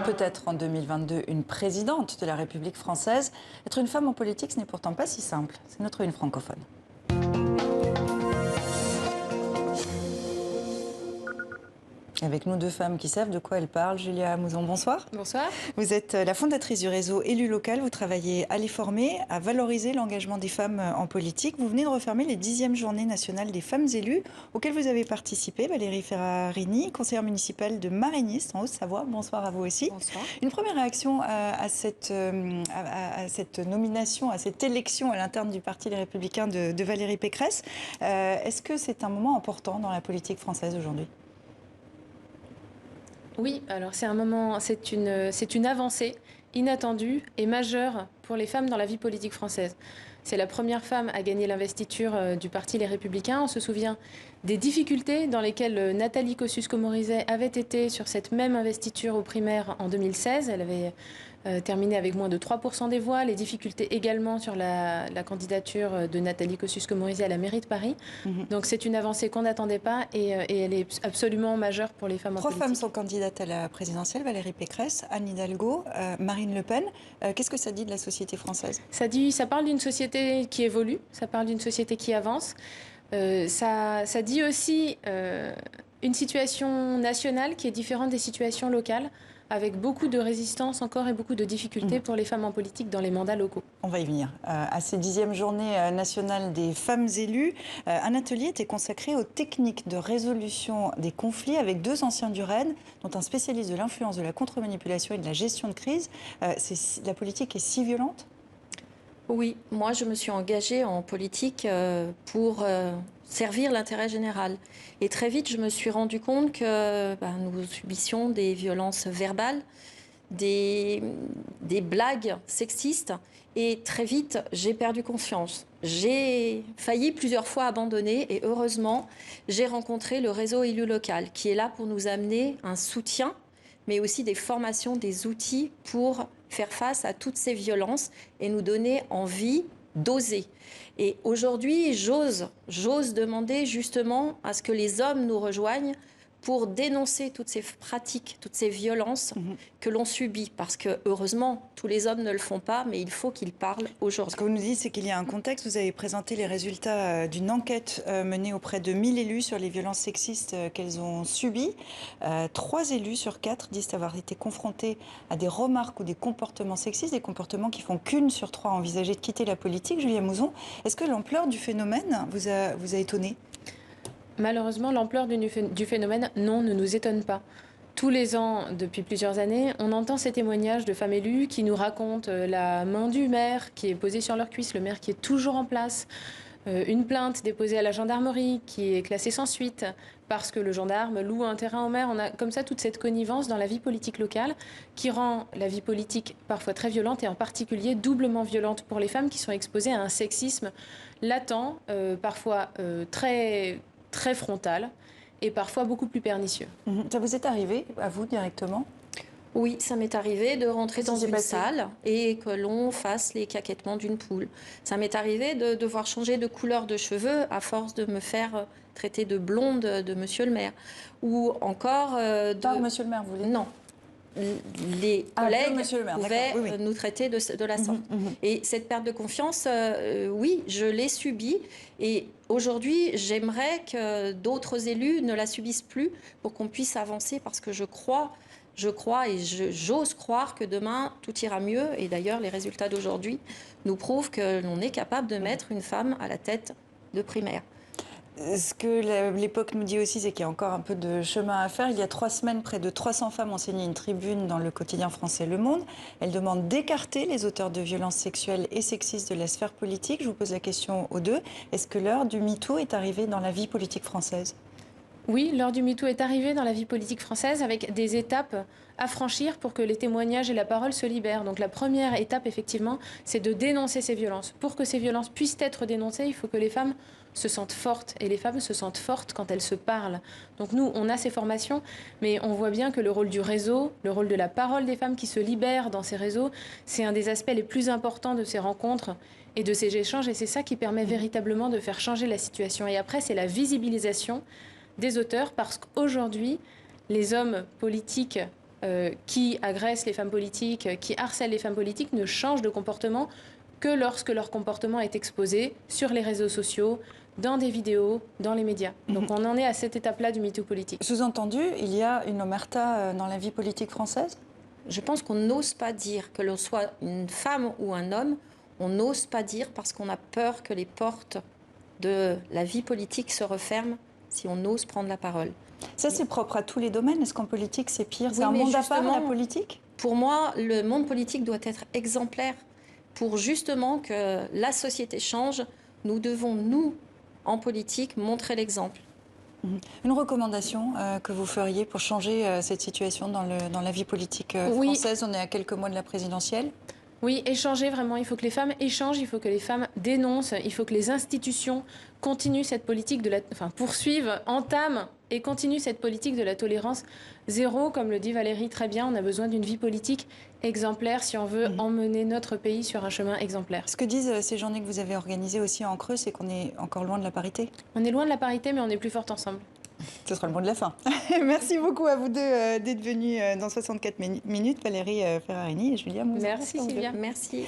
peut-être en 2022 une présidente de la République française. Être une femme en politique, ce n'est pourtant pas si simple. C'est notre une francophone. Avec nous deux femmes qui savent de quoi elles parlent. Julia Mouzon, bonsoir. Bonsoir. Vous êtes la fondatrice du réseau Élu Local. Vous travaillez à les former, à valoriser l'engagement des femmes en politique. Vous venez de refermer les 10e journées nationales des femmes élues auxquelles vous avez participé. Valérie Ferrarini, conseillère municipale de Marignist en Haute-Savoie. Bonsoir à vous aussi. Bonsoir. Une première réaction à cette nomination, à cette élection à l'interne du Parti Les Républicains de Valérie Pécresse. Est-ce que c'est un moment important dans la politique française aujourd'hui ? Oui, alors c'est un moment, c'est une avancée inattendue et majeure pour les femmes dans la vie politique française. C'est la première femme à gagner l'investiture du Parti Les Républicains. On se souvient des difficultés dans lesquelles Nathalie Kosciusko-Morizet avait été sur cette même investiture aux primaires en 2016. Elle avait terminé avec moins de 3% des voix. Les difficultés également sur la candidature de Nathalie Kosciusko-Morizet à la mairie de Paris. Donc c'est une avancée qu'on n'attendait pas et elle est absolument majeure pour les femmes en politique. 3 femmes sont candidates à la présidentielle, Valérie Pécresse, Anne Hidalgo, Marine Le Pen. Qu'est-ce que ça dit de la société française ? Ça parle d'une société qui évolue, ça parle d'une société qui avance. Ça dit aussi une situation nationale qui est différente des situations locales, avec beaucoup de résistance encore et beaucoup de difficultés pour les femmes en politique dans les mandats locaux. On va y venir. À ces 10e journées nationales des femmes élues, un atelier était consacré aux techniques de résolution des conflits avec 2 anciens du REN, dont un spécialiste de l'influence, de la contre-manipulation et de la gestion de crise. La politique est si violente ? Oui, moi je me suis engagée en politique pour servir l'intérêt général. Et très vite, je me suis rendu compte que nous subissions des violences verbales, des blagues sexistes. Et très vite, j'ai perdu confiance. J'ai failli plusieurs fois abandonner et heureusement, j'ai rencontré le réseau Élu Local qui est là pour nous amener un soutien, mais aussi des formations, des outils pour faire face à toutes ces violences et nous donner envie d'oser. Et aujourd'hui, j'ose demander justement à ce que les hommes nous rejoignent pour dénoncer toutes ces pratiques, toutes ces violences que l'on subit. Parce que, heureusement, tous les hommes ne le font pas, mais il faut qu'ils parlent aujourd'hui. Ce que vous nous dites, c'est qu'il y a un contexte. Vous avez présenté les résultats d'une enquête menée auprès de 1000 élus sur les violences sexistes qu'elles ont subies. 3 élus sur 4 disent avoir été confrontés à des remarques ou des comportements sexistes, des comportements qui font qu'1 sur 3 a envisagé de quitter la politique. Julia Mouzon, est-ce que l'ampleur du phénomène vous a étonné ? Malheureusement, l'ampleur du phénomène, non, ne nous étonne pas. Tous les ans, depuis plusieurs années, on entend ces témoignages de femmes élues qui nous racontent la main du maire qui est posée sur leur cuisse, le maire qui est toujours en place, une plainte déposée à la gendarmerie qui est classée sans suite parce que le gendarme loue un terrain au maire. On a comme ça toute cette connivence dans la vie politique locale qui rend la vie politique parfois très violente et en particulier doublement violente pour les femmes qui sont exposées à un sexisme latent, parfois très frontal et parfois beaucoup plus pernicieux. Ça vous est arrivé, à vous, directement ? Oui, ça m'est arrivé de rentrer dans une salle et que l'on fasse les caquettements d'une poule. Ça m'est arrivé de devoir changer de couleur de cheveux à force de me faire traiter de blonde de monsieur le maire. Ou encore... Par monsieur le maire, vous voulez ? Non. Les collègues pouvaient nous traiter de la sorte. Et cette perte de confiance, oui, je l'ai subie. Et aujourd'hui, j'aimerais que d'autres élus ne la subissent plus pour qu'on puisse avancer parce que je crois et j'ose croire que demain, tout ira mieux. Et d'ailleurs, les résultats d'aujourd'hui nous prouvent que l'on est capable de mettre une femme à la tête de primaire. Ce que l'époque nous dit aussi, c'est qu'il y a encore un peu de chemin à faire. Il y a 3 semaines, près de 300 femmes ont signé une tribune dans le quotidien français Le Monde. Elles demandent d'écarter les auteurs de violences sexuelles et sexistes de la sphère politique. Je vous pose la question aux deux. Est-ce que l'heure du MeToo est arrivée dans la vie politique française ? Oui, l'heure du MeToo est arrivée dans la vie politique française avec des étapes à franchir pour que les témoignages et la parole se libèrent. Donc la première étape, effectivement, c'est de dénoncer ces violences. Pour que ces violences puissent être dénoncées, il faut que les femmes se sentent fortes. Et les femmes se sentent fortes quand elles se parlent. Donc nous, on a ces formations, mais on voit bien que le rôle du réseau, le rôle de la parole des femmes qui se libèrent dans ces réseaux, c'est un des aspects les plus importants de ces rencontres et de ces échanges. Et c'est ça qui permet véritablement de faire changer la situation. Et après, c'est la visibilisation des auteurs, parce qu'aujourd'hui, les hommes politiques qui agressent les femmes politiques, qui harcèlent les femmes politiques, ne changent de comportement que lorsque leur comportement est exposé sur les réseaux sociaux, dans des vidéos, dans les médias. Donc on en est à cette étape-là du MeToo politique. Sous-entendu, il y a une omerta dans la vie politique française? Je pense qu'on n'ose pas dire, que l'on soit une femme ou un homme, on n'ose pas dire parce qu'on a peur que les portes de la vie politique se referment si on ose prendre la parole. Ça, c'est propre à tous les domaines. Est-ce qu'en politique, c'est pire? Oui, C'est un mais monde à part, justement, la politique? Pour moi, le monde politique doit être exemplaire pour justement que la société change. Nous devons, nous, en politique, montrer l'exemple. Une recommandation que vous feriez pour changer cette situation dans la vie politique française? On est à quelques mois de la présidentielle. Oui, échanger vraiment. Il faut que les femmes échangent, il faut que les femmes dénoncent, il faut que les institutions continuent cette politique poursuivent, entament et continuent cette politique de la tolérance zéro. Comme le dit Valérie très bien, on a besoin d'une vie politique exemplaire si on veut emmener notre pays sur un chemin exemplaire. Ce que disent ces journées que vous avez organisées aussi en Creux, c'est qu'on est encore loin de la parité. On est loin de la parité, mais on est plus fortes ensemble. Ce sera le mot de la fin. Merci beaucoup à vous deux d'être venus dans 64 minutes, Valérie Ferrarini et Julia Mouzin. Merci Sylvia. Merci.